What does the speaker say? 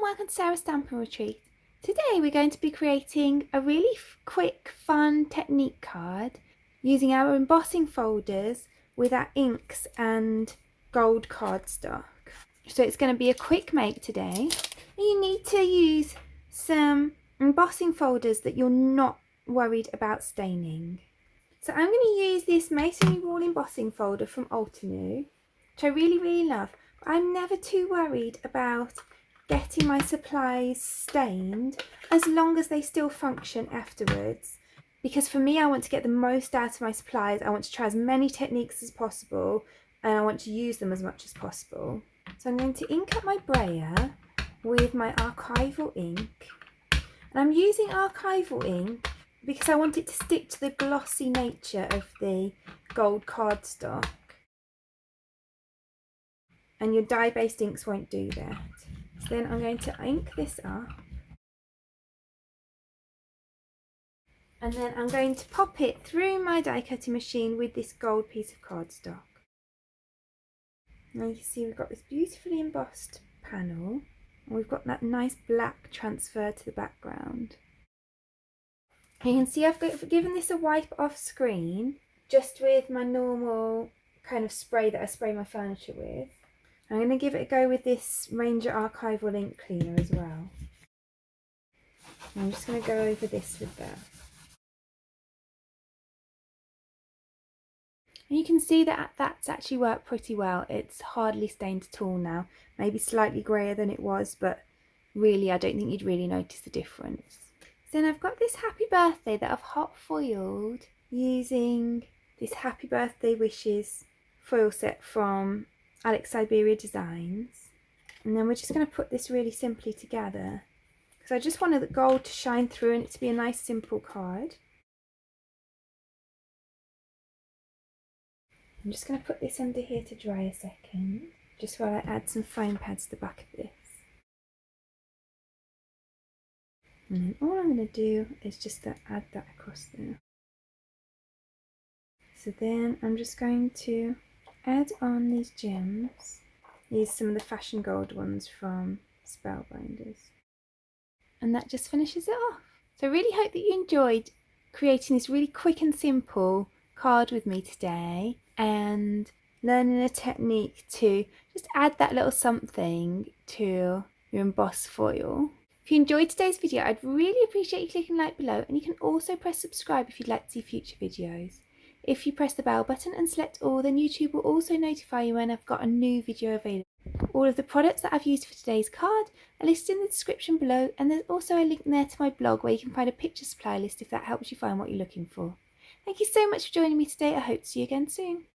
welcome to Sarah's Stamping Retreat. Today we're going to be creating a really quick, fun technique card using our embossing folders with our inks and gold cardstock. So it's going to be a quick make today. You need to use some embossing folders that you're not worried about staining. So I'm going to use this Masonry Wall Embossing Folder from Altenew, which I really love. I'm never too worried about getting my supplies stained as long as they still function afterwards, because for me I want to get the most out of my supplies. I want to try as many techniques as possible and I want to use them as much as possible. So I'm going to ink up my brayer with my archival ink, and I'm using archival ink because I want it to stick to the glossy nature of the gold cardstock, and your dye-based inks won't do that. So then I'm going to ink this up, and then I'm going to pop it through my die cutting machine with this gold piece of cardstock. Now you can see we've got this beautifully embossed panel, and we've got that nice black transfer to the background. You can see I've given this a wipe off screen just with my normal kind of spray that I spray my furniture with. I'm going to give it a go with this Ranger Archival ink cleaner as well. I'm just going to go over this with that. And you can see that that's actually worked pretty well. It's hardly stained at all now. Maybe slightly greyer than it was, but really I don't think you'd really notice the difference. Then I've got this happy birthday that I've hot foiled using this Happy Birthday Wishes foil set from Alex Siberia Designs. And then we're just going to put this really simply together because I just wanted the gold to shine through and it to be a nice simple card. I'm just going to put this under here to dry a second, just while I add some foam pads to the back of this. And then all I'm going to do is just to add that across there. So then I'm just going to add on these gems. These are some of the fashion gold ones from Spellbinders. And that just finishes it off. So I really hope that you enjoyed creating this really quick and simple card with me today and learning a technique to just add that little something to your embossed foil. If you enjoyed today's video, I'd really appreciate you clicking like below, and you can also press subscribe if you'd like to see future videos. If you press the bell button and select all, then YouTube will also notify you when I've got a new video available. All of the products that I've used for today's card are listed in the description below, and there's also a link there to my blog where you can find a picture supply list if that helps you find what you're looking for. Thank you so much for joining me today. I hope to see you again soon.